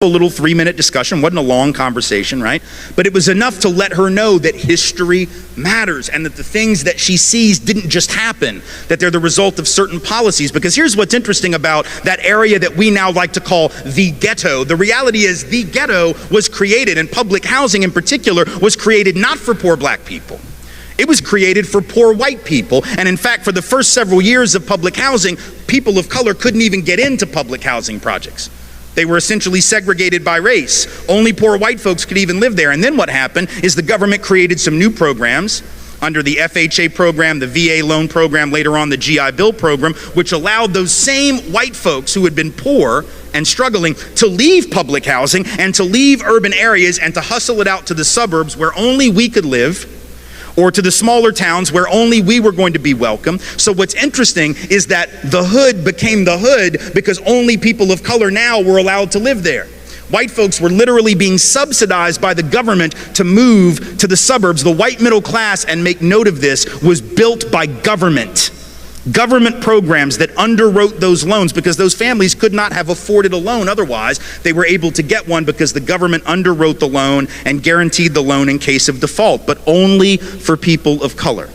A little 3-minute discussion, wasn't a long conversation, right? But it was enough to let her know that history matters and that the things that she sees didn't just happen, that they're the result of certain policies. Because here's what's interesting about that area that we now like to call the ghetto. The reality is the ghetto was created, and public housing in particular was created not for poor black people. It was created for poor white people. And in fact, for the first several years of public housing, people of color couldn't even get into public housing projects. They were essentially segregated by race. Only poor white folks could even live there. And then what happened is the government created some new programs under the FHA program, the VA loan program, later on the GI Bill program, which allowed those same white folks who had been poor and struggling to leave public housing and to leave urban areas and to hustle it out to the suburbs where only we could live, or to the smaller towns where only we were going to be welcome. So what's interesting is that the hood became the hood because only people of color now were allowed to live there. White folks were literally being subsidized by the government to move to the suburbs. The white middle class, and make note of this, was built by government. Government programs that underwrote those loans because those families could not have afforded a loan otherwise. They were able to get one because the government underwrote the loan and guaranteed the loan in case of default, but only for people of color.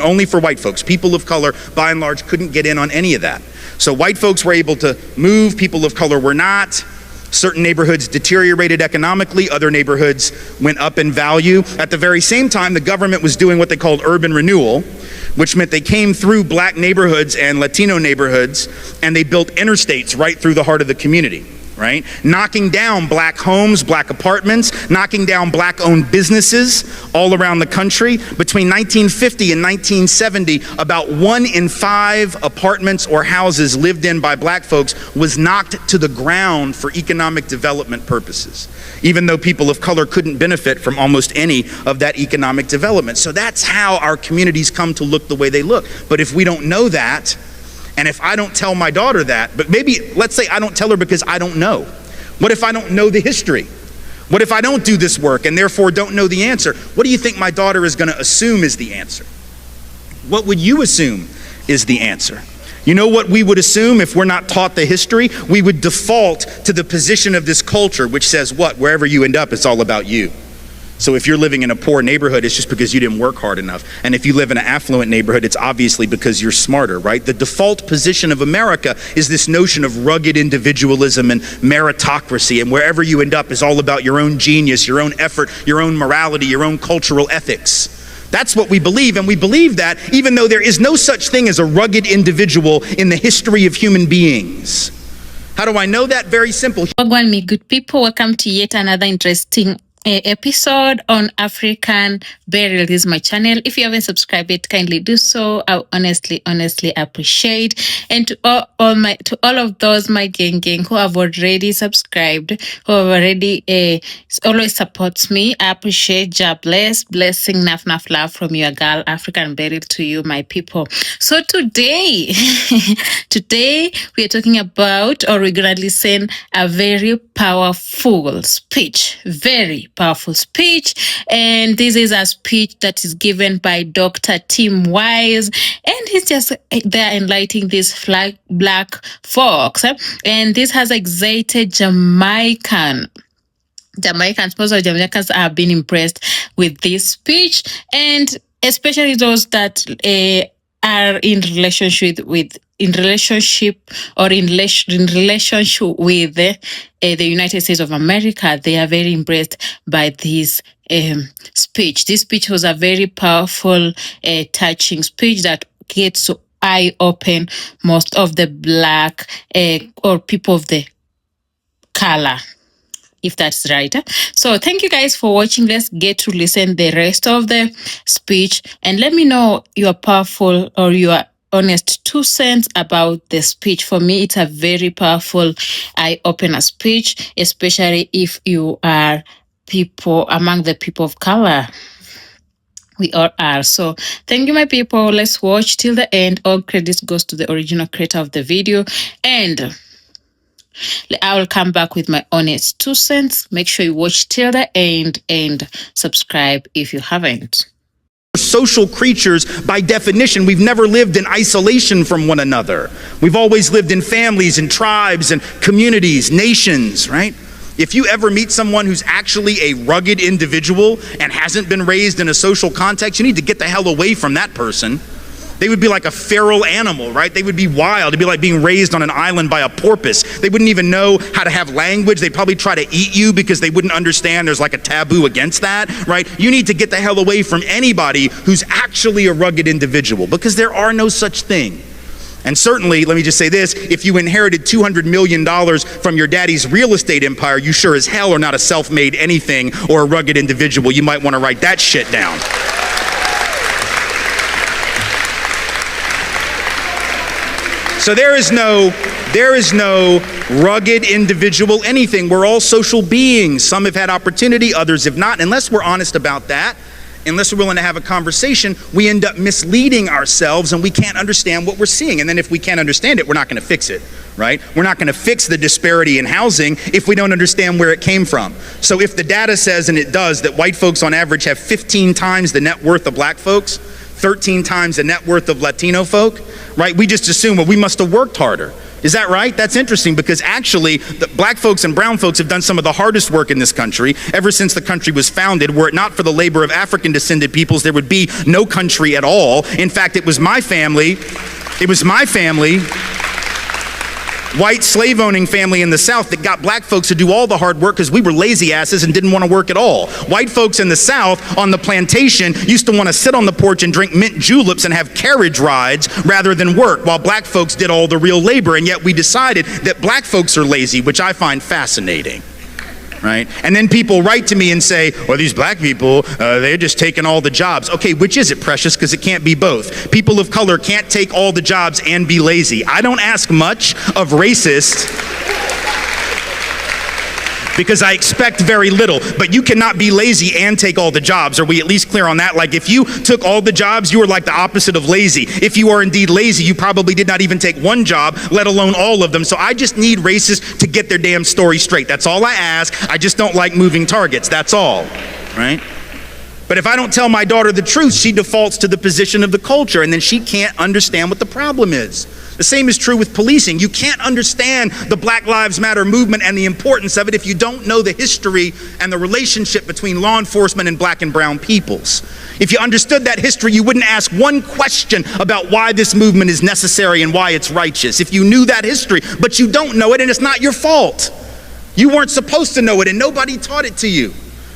Only for white folks. People of color, by and large, couldn't get in on any of that. So white folks were able to move, people of color were not. Certain neighborhoods deteriorated economically, other neighborhoods went up in value. At the very same time, the government was doing what they called urban renewal, which meant they came through black neighborhoods and Latino neighborhoods, and they built interstates right through the heart of the community, right? Knocking down black homes, black apartments, knocking down black-owned businesses all around the country. Between 1950 and 1970, about 1 in 5 apartments or houses lived in by black folks was knocked to the ground for economic development purposes, even though people of color couldn't benefit from almost any of that economic development. So that's how our communities come to look the way they look. But if we don't know that, and if I don't tell my daughter that, but maybe, let's say I don't tell her because I don't know. What if I don't know the history? What if I don't do this work and therefore don't know the answer? What do you think my daughter is going to assume is the answer? What would you assume is the answer? You know what we would assume if we're not taught the history? We would default to the position of this culture, which says what? Wherever you end up, it's all about you. So if you're living in a poor neighborhood, it's just because you didn't work hard enough. And if you live in an affluent neighborhood, it's obviously because you're smarter, right? The default position of America is this notion of rugged individualism and meritocracy, and wherever you end up is all about your own genius, your own effort, your own morality, your own cultural ethics. That's what we believe, and we believe that even though there is no such thing as a rugged individual in the history of human beings. How do I know that? Very simple. Wagwan, me good people, welcome to yet another interesting episode on African burial. This is my channel. If you haven't subscribed yet, kindly do so. I honestly appreciate. And to all of those my gang who have already subscribed, who have already always supports me, I appreciate. God blessing, naf love from your girl African burial to you, my people. So today we are talking about, or we're gonna listen a very powerful speech, very powerful speech, and this is a speech that is given by Dr. Tim Wise, and he's just there enlightening these black folks, and this has excited Jamaicans. Most of Jamaicans have been impressed with this speech, and especially those that are in relationship with the United States of America. They are very impressed by this speech. This speech was a very powerful, touching speech that gets to eye-open most of the black or people of the color, if that's right. So thank you guys for watching. Let's get to listen the rest of the speech, and let me know your powerful or your honest 2 cents about the speech. For me, it's a very powerful eye-opener speech, especially if you are among the people of color. We all are. So thank you, my people. Let's watch till the end. All credits goes to the original creator of the video, and I will come back with my honest 2 cents. Make sure you watch till the end and subscribe if you haven't. social creatures by definition. We've never lived in isolation from one another. We've always lived in families and tribes and communities, nations, right? If you ever meet someone who's actually a rugged individual and hasn't been raised in a social context, you need to get the hell away from that person. They would be like a feral animal, right? They would be wild. It'd be like being raised on an island by a porpoise. They wouldn't even know how to have language. They'd probably try to eat you because they wouldn't understand there's like a taboo against that, right? You need to get the hell away from anybody who's actually a rugged individual, because there are no such thing. And certainly, let me just say this, if you inherited $200 million from your daddy's real estate empire, you sure as hell are not a self-made anything or a rugged individual. You might want to write that shit down. So there is no rugged individual anything. We're all social beings. Some have had opportunity, others have not. Unless we're honest about that, unless we're willing to have a conversation, we end up misleading ourselves and we can't understand what we're seeing. And then if we can't understand it, we're not going to fix it, right? We're not going to fix the disparity in housing if we don't understand where it came from. So if the data says, and it does, that white folks on average have 15 times the net worth of black folks, 13 times the net worth of Latino folk, right? We just assume, well, we must have worked harder. Is that right? That's interesting, because actually the black folks and brown folks have done some of the hardest work in this country ever since the country was founded. Were it not for the labor of African descended peoples, there would be no country at all. In fact, it was my family, white slave owning family in the South, that got black folks to do all the hard work because we were lazy asses and didn't want to work at all. White folks in the South on the plantation used to want to sit on the porch and drink mint juleps and have carriage rides rather than work, while black folks did all the real labor. And yet we decided that black folks are lazy, which I find fascinating. Right? And then people write to me and say, well, these black people, they're just taking all the jobs. Okay, which is it, precious? Because it can't be both. People of color can't take all the jobs and be lazy. I don't ask much of racists because I expect very little. But you cannot be lazy and take all the jobs. Are we at least clear on that? Like, if you took all the jobs, you are like the opposite of lazy. If you are indeed lazy, you probably did not even take one job, let alone all of them. So I just need racists to get their damn story straight. That's all I ask. I just don't like moving targets. That's all, right? But if I don't tell my daughter the truth, she defaults to the position of the culture, and then she can't understand what the problem is. The same is true with policing. You can't understand the Black Lives Matter movement and the importance of it if you don't know the history and the relationship between law enforcement and black and brown peoples. If you understood that history, you wouldn't ask one question about why this movement is necessary and why it's righteous. If you knew that history, but you don't know it, and it's not your fault. You weren't supposed to know it, and nobody taught it to you,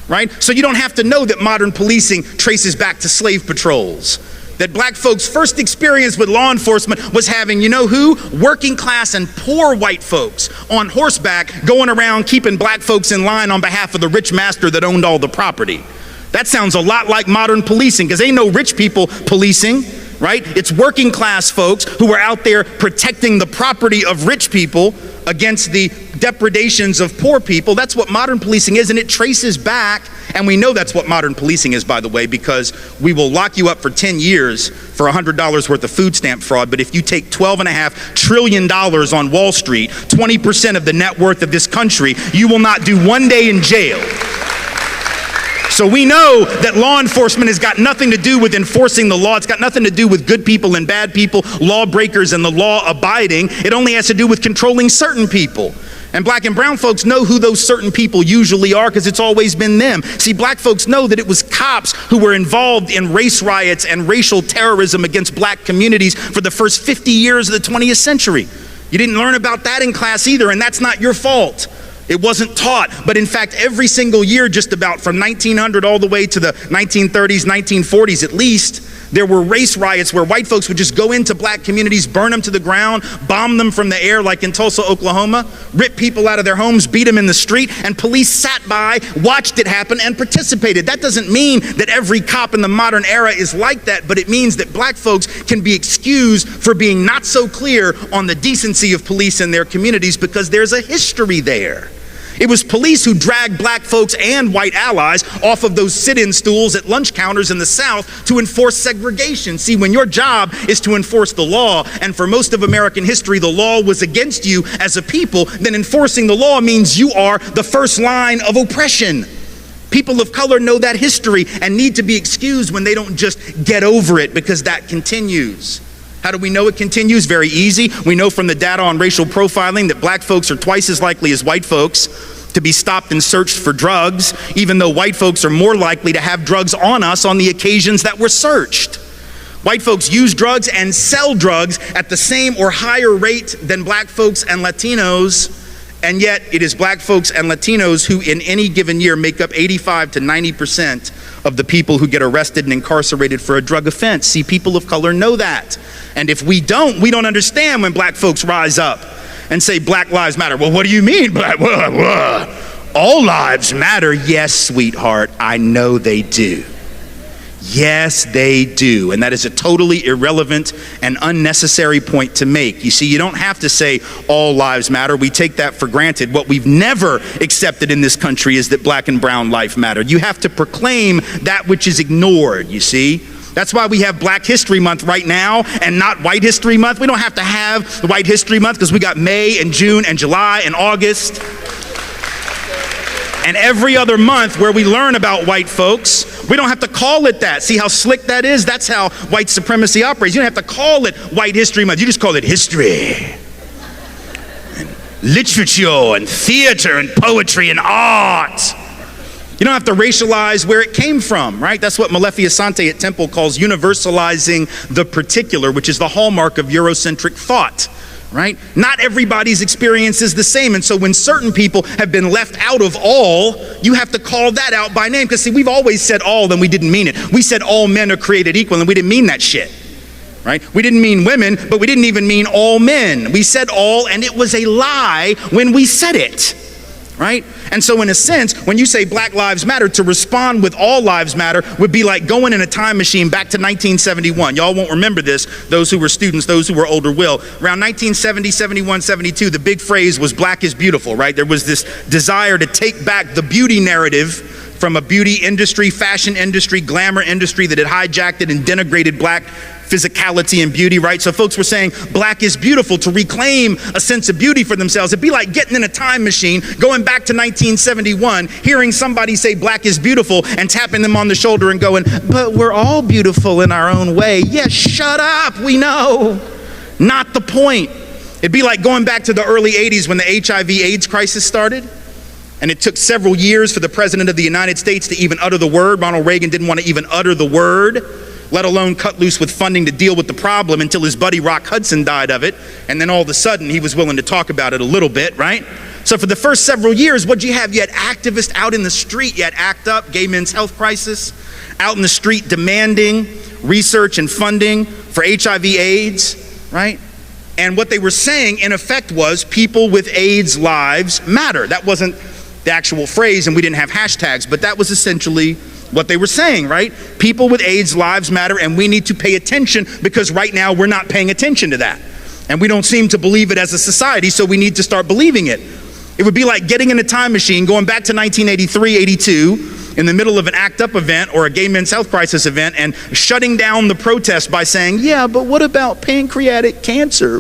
right? So you don't have to know that modern policing traces back to slave patrols. That black folks' first experience with law enforcement was having, you know who? Working class and poor white folks on horseback going around keeping black folks in line on behalf of the rich master that owned all the property. That sounds a lot like modern policing, because ain't no rich people policing, right? It's working class folks who are out there protecting the property of rich people against the depredations of poor people. That's what modern policing is, and it traces back, and we know that's what modern policing is, by the way, because we will lock you up for 10 years for $100 worth of food stamp fraud, but if you take $12.5 trillion on Wall Street, 20% of the net worth of this country, you will not do 1 day in jail. So we know that law enforcement has got nothing to do with enforcing the law. It's got nothing to do with good people and bad people, lawbreakers and the law abiding. It only has to do with controlling certain people. And black and brown folks know who those certain people usually are, because it's always been them. See, black folks know that it was cops who were involved in race riots and racial terrorism against black communities for the first 50 years of the 20th century. You didn't learn about that in class either, and that's not your fault. It wasn't taught, but in fact, every single year, just about from 1900 all the way to the 1930s, 1940s at least, there were race riots where white folks would just go into black communities, burn them to the ground, bomb them from the air, like in Tulsa, Oklahoma, rip people out of their homes, beat them in the street, and police sat by, watched it happen, and participated. That doesn't mean that every cop in the modern era is like that, but it means that black folks can be excused for being not so clear on the decency of police in their communities, because there's a history there. It was police who dragged black folks and white allies off of those sit-in stools at lunch counters in the South to enforce segregation. See, when your job is to enforce the law, and for most of American history the law was against you as a people, then enforcing the law means you are the first line of oppression. People of color know that history and need to be excused when they don't just get over it, because that continues. How do we know it continues? Very easy. We know from the data on racial profiling that black folks are twice as likely as white folks to be stopped and searched for drugs, even though white folks are more likely to have drugs on us on the occasions that we're searched. White folks use drugs and sell drugs at the same or higher rate than black folks and Latinos, and yet it is black folks and Latinos who in any given year make up 85 to 90% of the people who get arrested and incarcerated for a drug offense. See, people of color know that. And if we don't understand when black folks rise up and say Black Lives Matter. Well, what do you mean? All lives matter. Yes, sweetheart, I know they do. Yes, they do. And that is a totally irrelevant and unnecessary point to make. You see, you don't have to say all lives matter. We take that for granted. What we've never accepted in this country is that black and brown life matter. You have to proclaim that which is ignored, you see. That's why we have Black History Month right now and not White History Month. We don't have to have the White History Month because we got May and June and July and August. And every other month where we learn about white folks, we don't have to call it that. See how slick that is? That's how white supremacy operates. You don't have to call it White History Month. You just call it history, and literature, and theater, and poetry, and art. You don't have to racialize where it came from, right? That's what Malefi Asante at Temple calls universalizing the particular, which is the hallmark of Eurocentric thought. Right? Not everybody's experience is the same. And so when certain people have been left out of all, you have to call that out by name. Because see, we've always said all, then we didn't mean it. We said all men are created equal, and we didn't mean that shit. Right? We didn't mean women, but we didn't even mean all men. We said all, and it was a lie when we said it. Right? And so in a sense, when you say Black Lives Matter, to respond with all lives matter would be like going in a time machine back to 1971. Y'all won't remember this, those who were students, those who were older will. Around 1970, 71, 72, the big phrase was black is beautiful, right? There was this desire to take back the beauty narrative from a beauty industry, fashion industry, glamour industry that had hijacked it and denigrated black physicality and beauty, right? So folks were saying black is beautiful to reclaim a sense of beauty for themselves. It'd be like getting in a time machine, going back to 1971, hearing somebody say black is beautiful and tapping them on the shoulder and going, but we're all beautiful in our own way. Yes, shut up, we know. Not the point. It'd be like going back to the early 80s when the HIV/AIDS crisis started. And it took several years for the President of the United States to even utter the word. Ronald Reagan didn't want to even utter the word, let alone cut loose with funding to deal with the problem, until his buddy Rock Hudson died of it. And then all of a sudden he was willing to talk about it a little bit, right? So for the first several years, what'd you have? You had activists out in the street. You had ACT UP, gay men's health crisis, out in the street demanding research and funding for HIV/AIDS, right? And what they were saying in effect was people with AIDS lives matter. That wasn't the actual phrase, and we didn't have hashtags, but that was essentially what they were saying, right? People with AIDS lives matter, and we need to pay attention, because right now we're not paying attention to that. And we don't seem to believe it as a society, so we need to start believing it. It would be like getting in a time machine, going back to 1983, 82, in the middle of an ACT UP event or a gay men's health crisis event, and shutting down the protest by saying, yeah, but what about pancreatic cancer?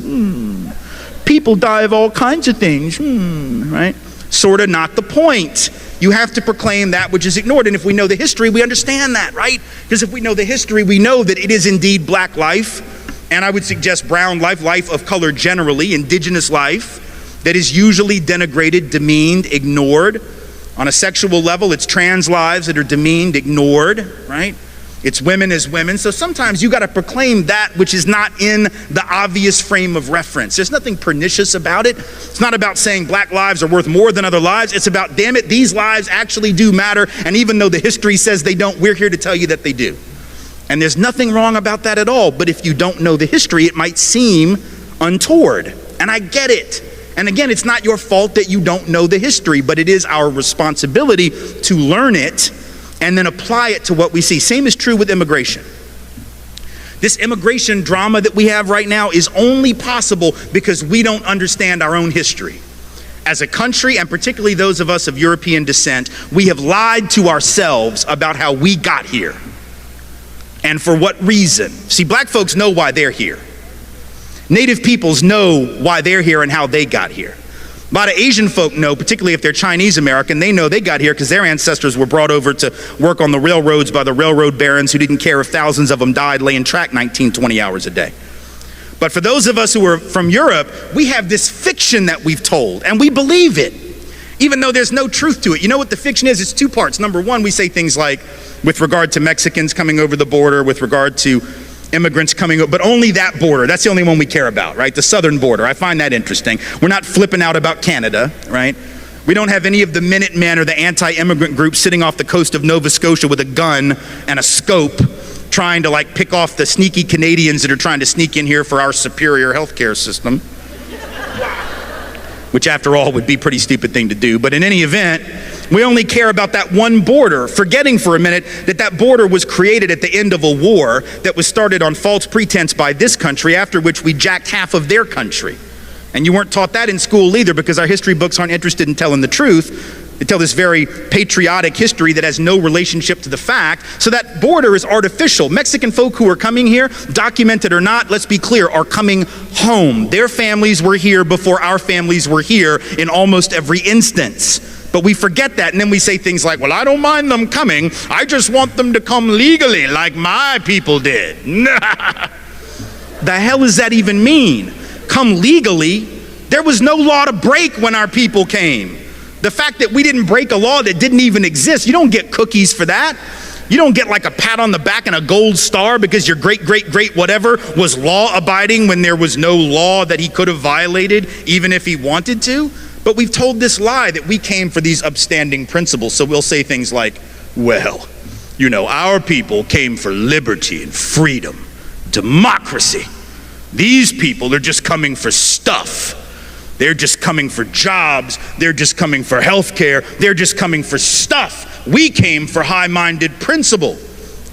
People die of all kinds of things, right? Sort of not the point. You have to proclaim that which is ignored. And if we know the history, we understand that, right? Because if we know the history, we know that it is indeed black life, and I would suggest brown life, life of color generally, indigenous life, that is usually denigrated, demeaned, ignored. On a sexual level, it's trans lives that are demeaned, ignored, right? It's women as women. So sometimes you got to proclaim that which is not in the obvious frame of reference. There's nothing pernicious about it. It's not about saying black lives are worth more than other lives. It's about, damn it, these lives actually do matter. And even though the history says they don't, we're here to tell you that they do. And there's nothing wrong about that at all. But if you don't know the history, it might seem untoward. And I get it. And again, it's not your fault that you don't know the history, but it is our responsibility to learn it and then apply it to what we see. Same is true with immigration. This immigration drama that we have right now is only possible because we don't understand our own history. As a country, and particularly those of us of European descent, we have lied to ourselves about how we got here and for what reason. See, black folks know why they're here. Native peoples know why they're here and how they got here. A lot of Asian folk know, particularly if they're Chinese American, they know they got here because their ancestors were brought over to work on the railroads by the railroad barons who didn't care if thousands of them died laying track 19, 20 hours a day. But for those of us who are from Europe, we have this fiction that we've told, and we believe it, even though there's no truth to it. You know what the fiction is? It's two parts. Number one, we say things like, with regard to Mexicans coming over the border, with regard to immigrants coming over, but only that border. That's the only one we care about, right? The southern border. I find that interesting. We're not flipping out about Canada, right? We don't have any of the Minutemen or the anti-immigrant groups sitting off the coast of Nova Scotia with a gun and a scope trying to like pick off the sneaky Canadians that are trying to sneak in here for our superior healthcare system. Which after all would be a pretty stupid thing to do. But in any event, we only care about that one border, forgetting for a minute that that border was created at the end of a war that was started on false pretense by this country, after which we jacked half of their country. And you weren't taught that in school either, because our history books aren't interested in telling the truth. They tell this very patriotic history that has no relationship to the fact. So that border is artificial. Mexican folk who are coming here, documented or not, let's be clear, are coming home. Their families were here before our families were here in almost every instance. But we forget that, and then we say things like, well, I don't mind them coming. I just want them to come legally like my people did. The hell does that even mean? Come legally? There was no law to break when our people came. The fact that we didn't break a law that didn't even exist, you don't get cookies for that. You don't get like a pat on the back and a gold star because your great whatever was law abiding when there was no law that he could have violated even if he wanted to. But we've told this lie that we came for these upstanding principles. So we'll say things like, well, you know, our people came for liberty and freedom, democracy. These people are just coming for stuff. They're just coming for jobs. They're just coming for health care. They're just coming for stuff. We came for high-minded principle,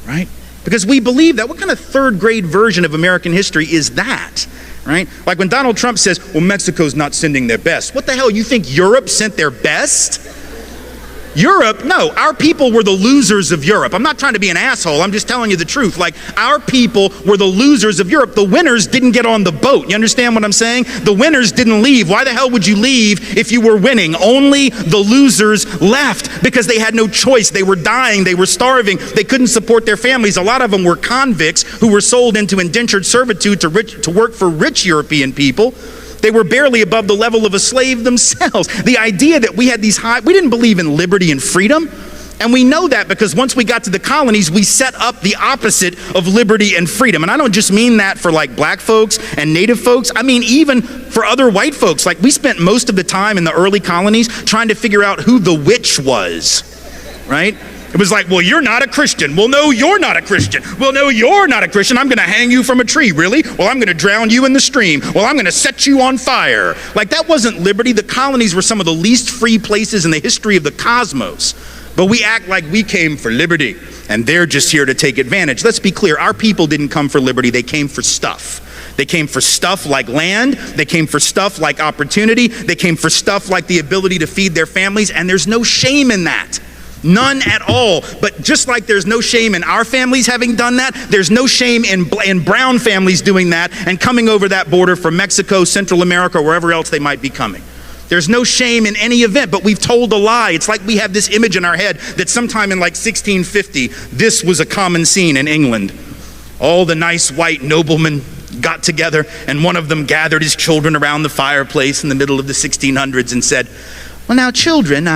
right? Because we believe that. What kind of third-grade version of American history is that, right? Like when Donald Trump says, well, Mexico's not sending their best. What the hell, you think Europe sent their best? Europe, no, our people were the losers of Europe. I'm not trying to be an asshole, I'm just telling you the truth. Like, our people were the losers of Europe. The winners didn't get on the boat. You understand what I'm saying? The winners didn't leave. Why the hell would you leave if you were winning? Only the losers left because they had no choice. They were dying, they were starving, they couldn't support their families. A lot of them were convicts who were sold into indentured servitude to work for rich European people. They were barely above the level of a slave themselves. The idea that we had these we didn't believe in liberty and freedom. And we know that because once we got to the colonies, we set up the opposite of liberty and freedom. And I don't just mean that for like black folks and native folks. I mean even for other white folks. Like we spent most of the time in the early colonies trying to figure out who the witch was, right? It was like, well, you're not a Christian. Well, no, you're not a Christian. Well, no, you're not a Christian. I'm going to hang you from a tree. Really? Well, I'm going to drown you in the stream. Well, I'm going to set you on fire. Like that wasn't liberty. The colonies were some of the least free places in the history of the cosmos. But we act like we came for liberty and they're just here to take advantage. Let's be clear. Our people didn't come for liberty. They came for stuff. They came for stuff like land. They came for stuff like opportunity. They came for stuff like the ability to feed their families. And there's no shame in that. None at all. But just like there's no shame in our families having done that, there's no shame in brown families doing that and coming over that border from Mexico, Central America, or wherever else they might be coming. There's no shame in any event, but we've told a lie. It's like we have this image in our head that sometime in like 1650, this was a common scene in England. All the nice white noblemen got together and one of them gathered his children around the fireplace in the middle of the 1600s and said, well, now children,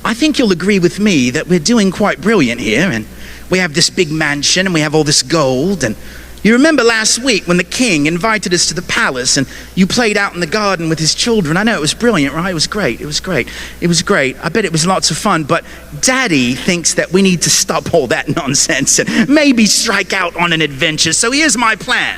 I think you'll agree with me that we're doing quite brilliant here, and we have this big mansion and we have all this gold, and you remember last week when the king invited us to the palace and you played out in the garden with his children. I know it was brilliant, right? It was great. I bet it was lots of fun, but Daddy thinks that we need to stop all that nonsense and maybe strike out on an adventure. So here's my plan.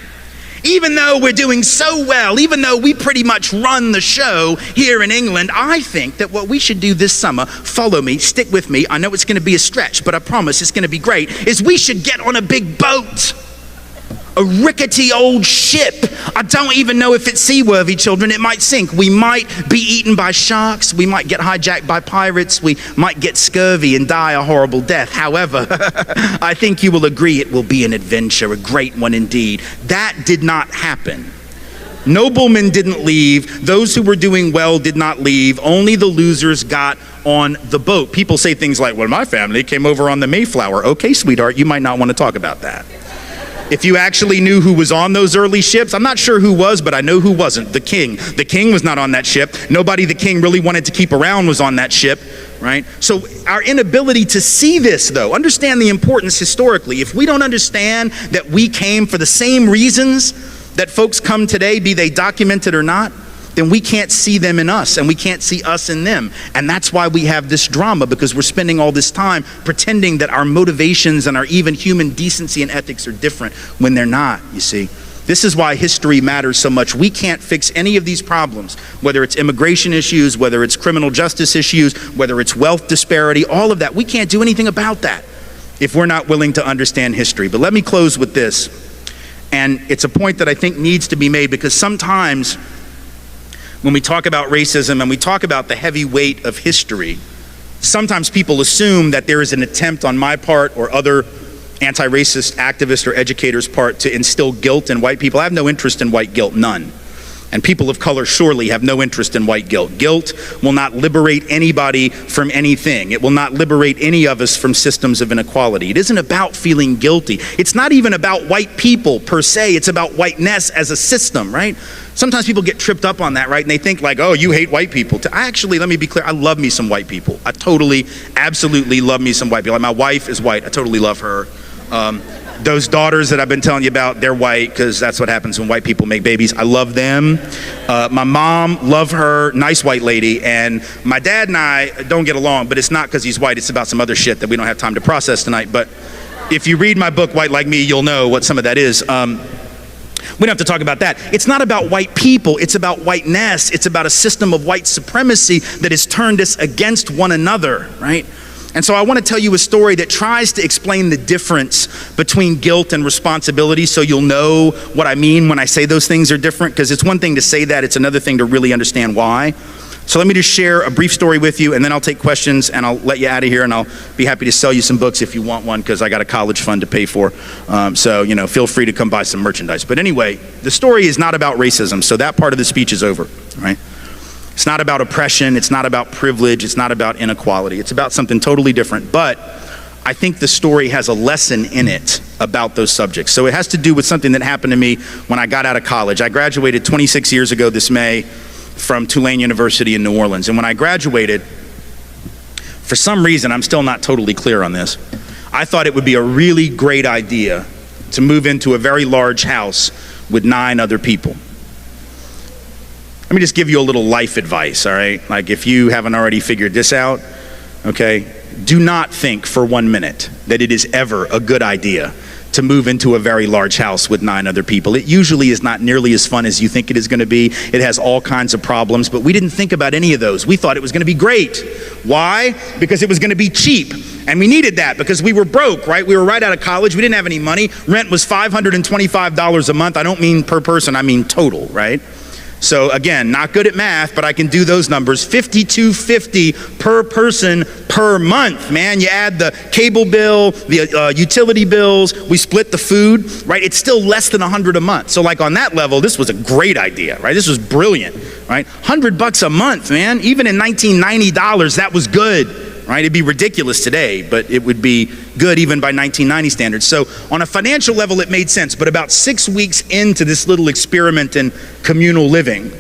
Even though we're doing so well, even though we pretty much run the show here in England, I think that what we should do this summer, follow me, stick with me, I know it's going to be a stretch, but I promise it's going to be great, is we should get on a big boat. A rickety old ship. I don't even know if it's seaworthy, children. It might sink. We might be eaten by sharks. We might get hijacked by pirates. We might get scurvy and die a horrible death. However, I think you will agree it will be an adventure, a great one indeed. That did not happen. Noblemen didn't leave. Those who were doing well did not leave. Only the losers got on the boat. People say things like, well, my family came over on the Mayflower. Okay, sweetheart, you might not want to talk about that. If you actually knew who was on those early ships, I'm not sure who was, but I know who wasn't. The king. The king was not on that ship. Nobody the king really wanted to keep around was on that ship, right? So our inability to see this, though, understand the importance historically. If we don't understand that we came for the same reasons that folks come today, be they documented or not, then we can't see them in us, and we can't see us in them. And that's why we have this drama, because we're spending all this time pretending that our motivations and our even human decency and ethics are different when they're not, you see. This is why history matters so much. We can't fix any of these problems, whether it's immigration issues, whether it's criminal justice issues, whether it's wealth disparity, all of that. We can't do anything about that if we're not willing to understand history. But let me close with this. And it's a point that I think needs to be made, because sometimes when we talk about racism and we talk about the heavy weight of history, sometimes people assume that there is an attempt on my part or other anti-racist activists or educators' part to instill guilt in white people. I have no interest in white guilt, none. And people of color surely have no interest in white guilt. Guilt will not liberate anybody from anything. It will not liberate any of us from systems of inequality. It isn't about feeling guilty. It's not even about white people per se. It's about whiteness as a system, right? Sometimes people get tripped up on that, right? And they think like, oh, you hate white people. I actually, let me be clear, I love me some white people. I totally, absolutely love me some white people. Like, my wife is white. I totally love her. Those daughters that I've been telling you about, they're white, because that's what happens when white people make babies. I love them. My mom, love her, nice white lady. And my dad and I don't get along, but it's not because he's white. It's about some other shit that we don't have time to process tonight. But if you read my book, White Like Me, you'll know what some of that is. We don't have to talk about that. It's not about white people. It's about whiteness. It's about a system of white supremacy that has turned us against one another, right? And so I want to tell you a story that tries to explain the difference between guilt and responsibility, so you'll know what I mean when I say those things are different, because it's one thing to say that, it's another thing to really understand why. So let me just share a brief story with you, and then I'll take questions, and I'll let you out of here, and I'll be happy to sell you some books if you want one, because I got a college fund to pay for. So, you know, feel free to come buy some merchandise. But anyway, the story is not about racism, so that part of the speech is over, right? It's not about oppression, it's not about privilege, it's not about inequality. It's about something totally different. But I think the story has a lesson in it about those subjects. So it has to do with something that happened to me when I got out of college. I graduated 26 years ago this May from Tulane University in New Orleans. And when I graduated, for some reason, I'm still not totally clear on this, I thought it would be a really great idea to move into a very large house with 9 other people. Let me just give you a little life advice, all right? Like, if you haven't already figured this out, okay, do not think for 1 minute that it is ever a good idea to move into a very large house with 9 other people. It usually is not nearly as fun as you think it is going to be. It has all kinds of problems, but we didn't think about any of those. We thought it was going to be great. Why? Because it was going to be cheap. And we needed that because we were broke, right? We were right out of college. We didn't have any money. Rent was $525 a month. I don't mean per person, I mean total, right? So again, not good at math, but I can do those numbers. $52.50 per person per month, man. You add the cable bill, the utility bills, we split the food, right? It's still less than $100 a month. So like on that level, this was a great idea, right? This was brilliant, right? $100 a month, man. Even in $1990, that was good. Right? It'd be ridiculous today, but it would be good even by 1990 standards. So on a financial level, it made sense. But about 6 weeks into this little experiment in communal living,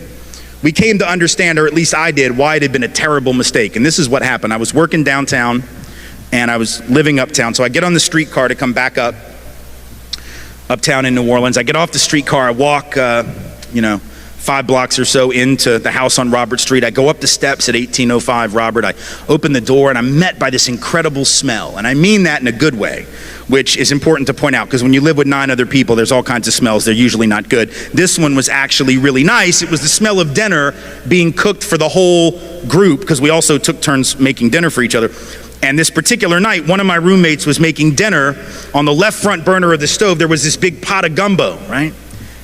we came to understand, or at least I did, why it had been a terrible mistake. And this is what happened. I was working downtown and I was living uptown. So I get on the streetcar to come back uptown in New Orleans. I get off the streetcar, I walk, 5 blocks or so into the house on Robert Street. I go up the steps at 1805 Robert. I open the door and I'm met by this incredible smell. And I mean that in a good way, which is important to point out because when you live with 9 other people, there's all kinds of smells. They're usually not good. This one was actually really nice. It was the smell of dinner being cooked for the whole group because we also took turns making dinner for each other. And this particular night, one of my roommates was making dinner. On the left front burner of the stove, there was this big pot of gumbo, right?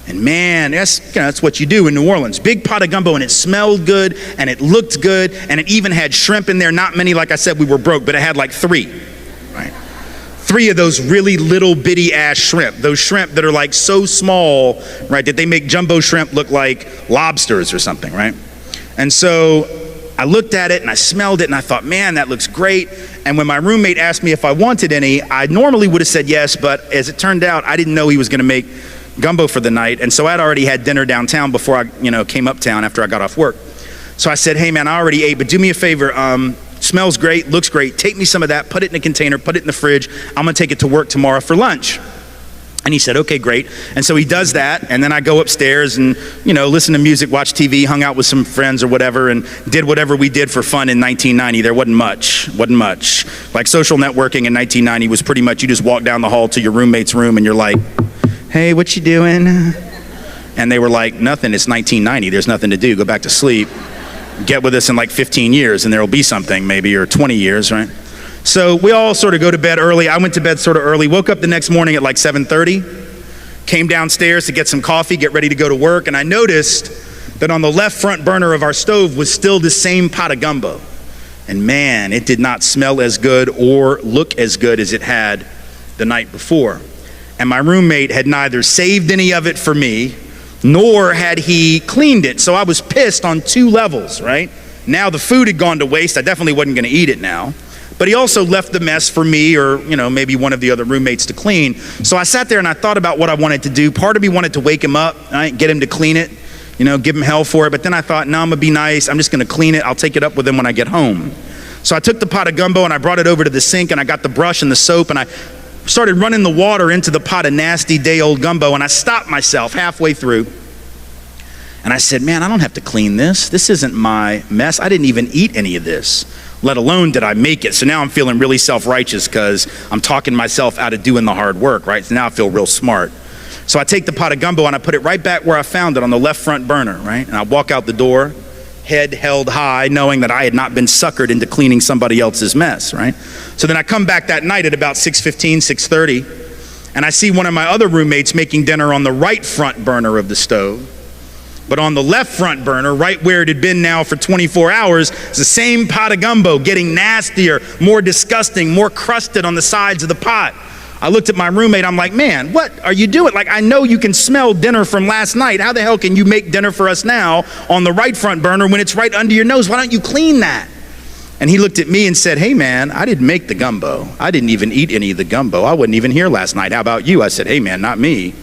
And man, that's what you do in New Orleans. Big pot of gumbo, and it smelled good, and it looked good, and it even had shrimp in there. Not many, like I said, we were broke, but it had like 3, right? 3 of those really little bitty ass shrimp, those shrimp that are like so small, right, that they make jumbo shrimp look like lobsters or something, right? And so I looked at it and I smelled it and I thought, man, that looks great. And when my roommate asked me if I wanted any, I normally would have said yes, but as it turned out, I didn't know he was going to make gumbo for the night. And so I'd already had dinner downtown before I, came uptown after I got off work. So I said, hey man, I already ate, but do me a favor. Smells great, looks great. Take me some of that, put it in a container, put it in the fridge. I'm gonna take it to work tomorrow for lunch. And he said, okay, great. And so he does that, and then I go upstairs and, listen to music, watch TV, hung out with some friends or whatever, and did whatever we did for fun in 1990. There wasn't much. Like social networking in 1990 was pretty much you just walk down the hall to your roommate's room and you're like, hey, what you doing? And they were like, nothing, it's 1990, there's nothing to do, go back to sleep. Get with us in like 15 years and there'll be something maybe, or 20 years, right? So we all sort of go to bed early. I went to bed sort of early, woke up the next morning at like 7:30, came downstairs to get some coffee, get ready to go to work, and I noticed that on the left front burner of our stove was still the same pot of gumbo. And man, it did not smell as good or look as good as it had the night before. And my roommate had neither saved any of it for me, nor had he cleaned it. So I was pissed on 2 levels, right? Now the food had gone to waste. I definitely wasn't gonna eat it now. But he also left the mess for me or, maybe one of the other roommates to clean. So I sat there and I thought about what I wanted to do. Part of me wanted to wake him up, right? Get him to clean it, give him hell for it. But then I thought, no, I'm gonna be nice. I'm just gonna clean it. I'll take it up with him when I get home. So I took the pot of gumbo and I brought it over to the sink and I got the brush and the soap and I started running the water into the pot of nasty day-old gumbo, and I stopped myself halfway through. And I said, man, I don't have to clean this. This isn't my mess. I didn't even eat any of this, let alone did I make it. So now I'm feeling really self-righteous because I'm talking myself out of doing the hard work, right? So now I feel real smart. So I take the pot of gumbo and I put it right back where I found it on the left front burner, right? And I walk out the door, head held high, knowing that I had not been suckered into cleaning somebody else's mess, right? So then I come back that night at about 6:15, 6:30, and I see one of my other roommates making dinner on the right front burner of the stove. But on the left front burner, right where it had been now for 24 hours, is the same pot of gumbo getting nastier, more disgusting, more crusted on the sides of the pot. I looked at my roommate, I'm like, man, what are you doing? Like, I know you can smell dinner from last night. How the hell can you make dinner for us now on the right front burner when it's right under your nose? Why don't you clean that? And he looked at me and said, hey man, I didn't make the gumbo. I didn't even eat any of the gumbo. I wasn't even here last night. How about you? I said, hey man, not me.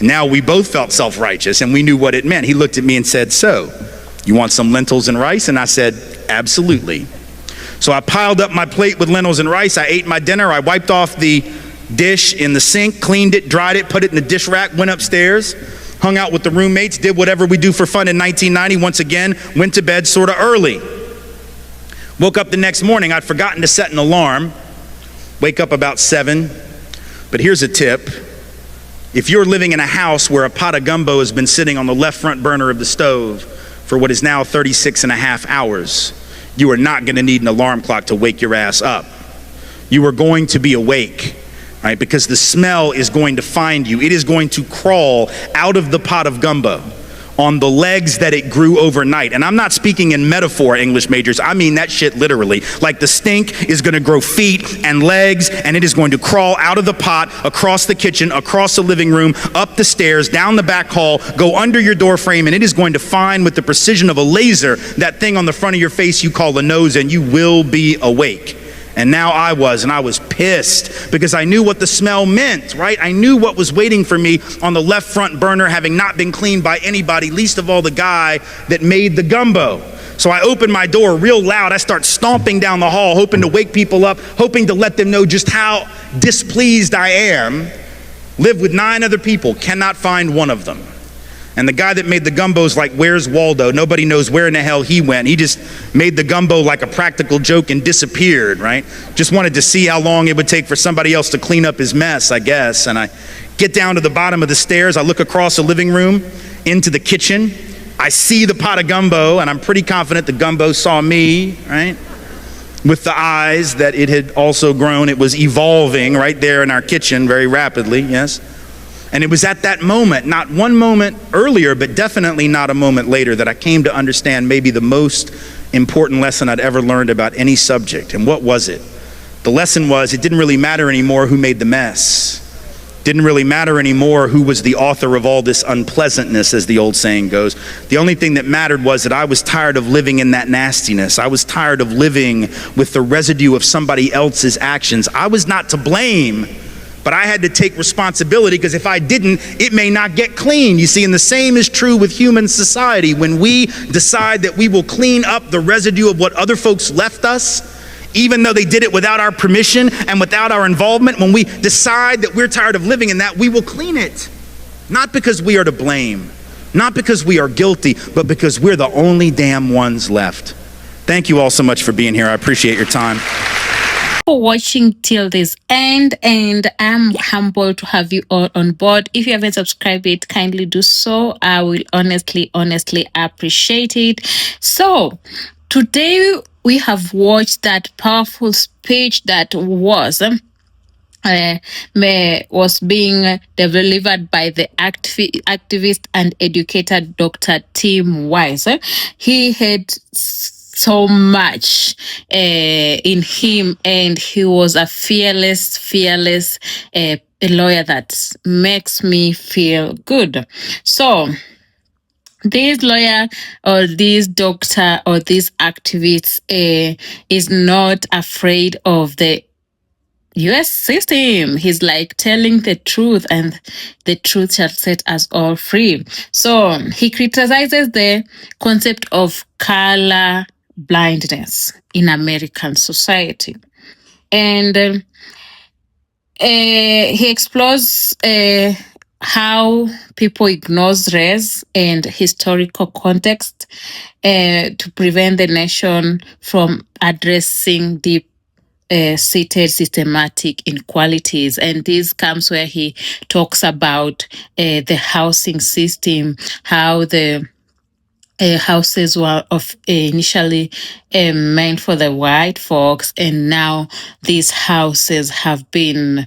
Now we both felt self-righteous and we knew what it meant. He looked at me and said, so, you want some lentils and rice? And I said, absolutely. So I piled up my plate with lentils and rice. I ate my dinner. I wiped off the dish in the sink, cleaned it, dried it, put it in the dish rack, went upstairs, hung out with the roommates, did whatever we do for fun in 1990. Once again, went to bed sort of early. Woke up the next morning. I'd forgotten to set an alarm. Wake up about 7. But here's a tip. If you're living in a house where a pot of gumbo has been sitting on the left front burner of the stove for what is now 36 and a half hours, you are not going to need an alarm clock to wake your ass up. You are going to be awake, right? Because the smell is going to find you. It is going to crawl out of the pot of gumbo on the legs that it grew overnight. And I'm not speaking in metaphor, English majors. I mean that shit literally. Like the stink is gonna grow feet and legs, and it is going to crawl out of the pot, across the kitchen, across the living room, up the stairs, down the back hall, go under your door frame, and it is going to find with the precision of a laser that thing on the front of your face you call the nose, and you will be awake. And now I was pissed because I knew what the smell meant, right? I knew what was waiting for me on the left front burner, having not been cleaned by anybody, least of all the guy that made the gumbo. So I open my door real loud. I start stomping down the hall, hoping to wake people up, hoping to let them know just how displeased I am. Live with 9 other people, cannot find one of them. And the guy that made the gumbo's like, where's Waldo? Nobody knows where in the hell he went. He just made the gumbo like a practical joke and disappeared, right? Just wanted to see how long it would take for somebody else to clean up his mess, I guess. And I get down to the bottom of the stairs. I look across the living room into the kitchen. I see the pot of gumbo, and I'm pretty confident the gumbo saw me, right? With the eyes that it had also grown. It was evolving right there in our kitchen very rapidly, yes? And it was at that moment, not one moment earlier, but definitely not a moment later, that I came to understand maybe the most important lesson I'd ever learned about any subject. And what was it? The lesson was it didn't really matter anymore who made the mess. Didn't really matter anymore who was the author of all this unpleasantness, as the old saying goes. The only thing that mattered was that I was tired of living in that nastiness. I was tired of living with the residue of somebody else's actions. I was not to blame, but I had to take responsibility, because if I didn't, it may not get clean. You see, and the same is true with human society. When we decide that we will clean up the residue of what other folks left us, even though they did it without our permission and without our involvement, when we decide that we're tired of living in that, we will clean it. Not because we are to blame, not because we are guilty, but because we're the only damn ones left. Thank you all so much for being here. I appreciate your time. For watching till this end, and I'm humbled to have you all on board. If you haven't subscribed it, kindly do so. I will honestly appreciate it. So today we have watched that powerful speech that was being delivered by the activist and educator Dr. Tim Wise. He had so much in him, and he was a fearless a lawyer that makes me feel good. So this lawyer or this doctor or this activist is not afraid of the US system. He's like telling the truth, and the truth shall set us all free. So he criticizes the concept of color blindness in American society. And he explores how people ignore race and historical context to prevent the nation from addressing deep seated systematic inequalities. And this comes where he talks about the housing system, how the houses were initially meant for the white folks, and now these houses have been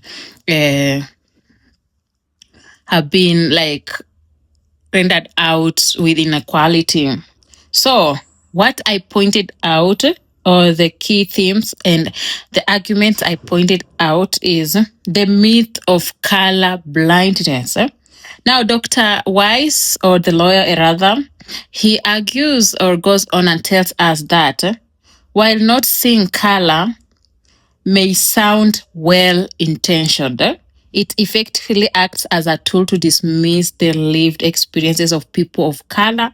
like rendered out with inequality. So what I pointed out, or the key themes and the arguments I pointed out, is the myth of color blindness. Now, Dr. Weiss, or the lawyer rather, he argues or goes on and tells us that while not seeing color may sound well-intentioned, it effectively acts as a tool to dismiss the lived experiences of people of color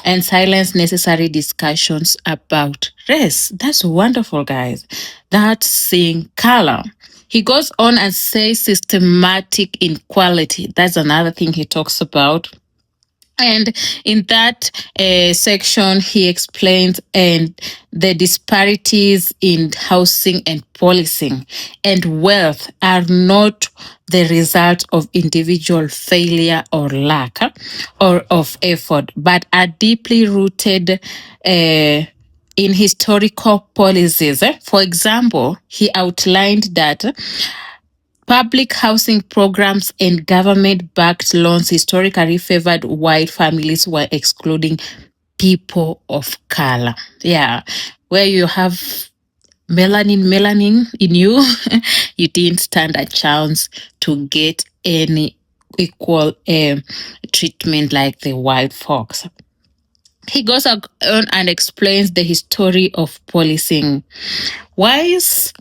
and silence necessary discussions about race. That's wonderful, guys. That's seeing color. He goes on and says systematic inequality. That's another thing he talks about. And in that section, he explains the disparities in housing and policing and wealth are not the result of individual failure or lack or of effort, but are deeply rooted in historical policies. For example, he outlined that public housing programs and government-backed loans historically favored white families while excluding people of color. Yeah, where you have melanin in you, you didn't stand a chance to get any equal treatment like the white folks. He goes on and explains the history of policing. Wise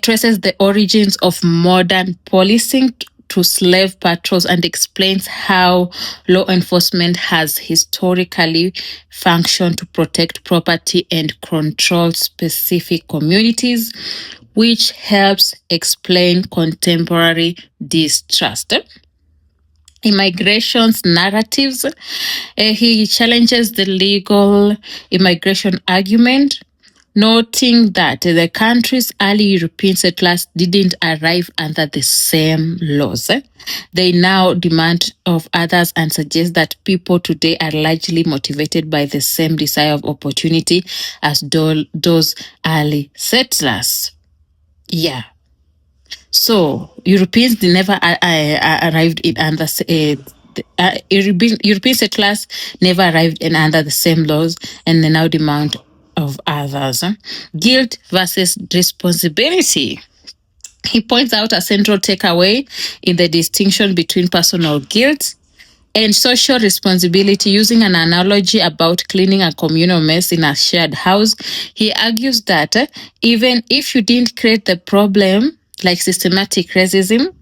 traces the origins of modern policing to slave patrols and explains how law enforcement has historically functioned to protect property and control specific communities, which helps explain contemporary distrust. Immigration's narratives. He challenges the legal immigration argument, noting that the country's early European settlers didn't arrive under the same laws. They now demand of others and suggest that people today are largely motivated by the same desire of opportunity as those early settlers. Yeah. So Europeans never arrived in under European settlers never arrived in under the same laws, and they now demand of others. Guilt versus responsibility. He points out a central takeaway in the distinction between personal guilt and social responsibility. Using an analogy about cleaning a communal mess in a shared house, he argues that even if you didn't create the problem, like systematic racism,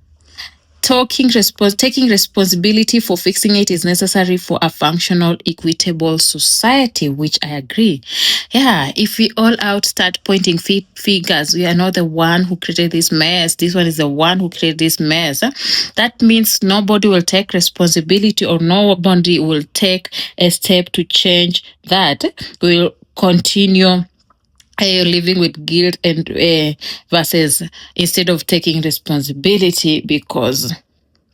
taking responsibility for fixing it is necessary for a functional, equitable society, which I agree. Yeah, if we all out start pointing fingers, we are not the one who created this mess. This one is the one who created this mess. That means nobody will take responsibility or nobody will take a step to change that. We'll continue living with guilt and versus instead of taking responsibility, because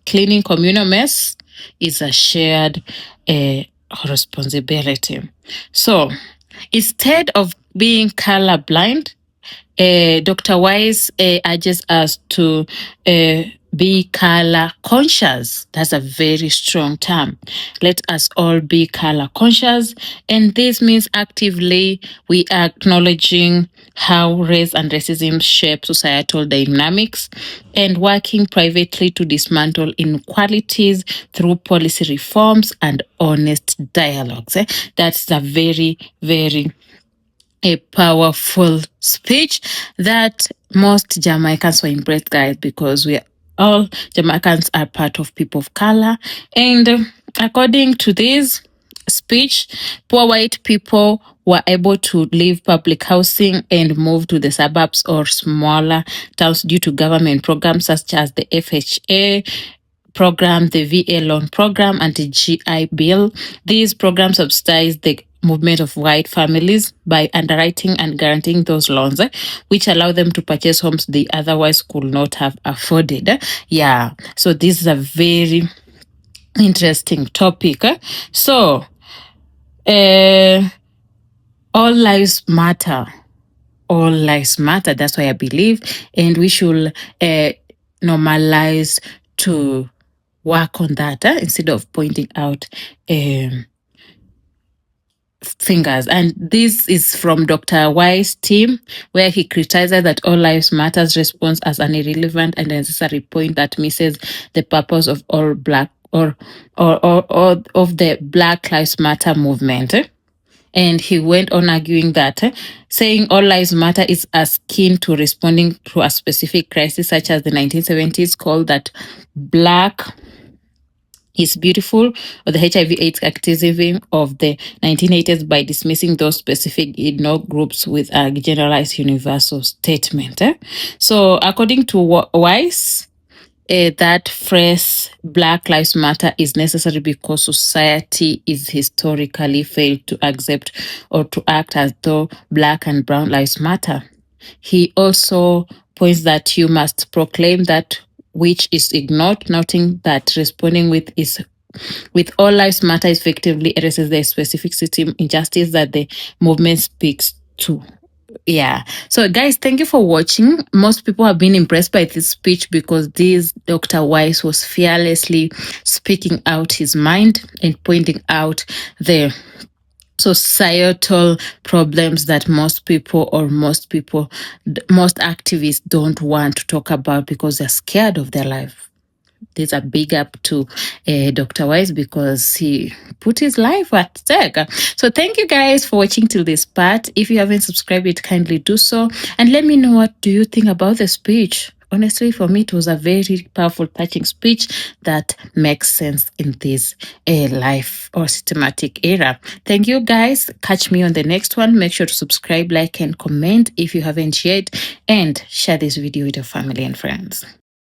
cleaning communal mess is a shared responsibility. So instead of being colorblind, Dr. Wise urges us to be color conscious. That's a very strong term. Let us all be color conscious. And this means actively we are acknowledging how race and racism shape societal dynamics and working privately to dismantle inequalities through policy reforms and honest dialogues. That's a very, very a powerful speech that most Jamaicans were impressed, guys, because we are all Jamaicans are part of people of color. And according to this speech, poor white people were able to leave public housing and move to the suburbs or smaller towns due to government programs such as the FHA program, the VA loan program, and the GI Bill. These programs subsidize the movement of white families by underwriting and guaranteeing those loans, which allow them to purchase homes they otherwise could not have afforded. Yeah, so this is a very interesting topic. So, all lives matter. All lives matter. That's why I believe, and we should normalize to work on that instead of pointing out fingers. And this is from Dr. Y's team, where he criticizes that all lives matters response as an irrelevant and necessary point that misses the purpose of all black or of the Black Lives Matter movement. And he went on arguing that saying all lives matter is as keen to responding to a specific crisis, such as the 1970s call that Black is beautiful, or the HIV/AIDS activism of the 1980s, by dismissing those specific ignored groups with a generalized universal statement. So according to Weiss, that phrase Black Lives Matter is necessary because society is historically failed to accept or to act as though Black and Brown lives matter. He also points that you must proclaim that which is ignored, noting that responding with all lives matter effectively erases the specific system injustice that the movement speaks to. Yeah. So guys, thank you for watching. Most people have been impressed by this speech because this Dr. Wise was fearlessly speaking out his mind and pointing out the societal problems that most activists don't want to talk about because they're scared of their life. There's a big up to Dr. Wise because he put his life at stake. So thank you guys for watching till this part. If you haven't subscribed yet, kindly do so. And let me know what do you think about the speech. Honestly, for me, it was a very powerful, touching speech that makes sense in this life or systematic era. Thank you, guys. Catch me on the next one. Make sure to subscribe, like, and comment if you haven't yet. And share this video with your family and friends.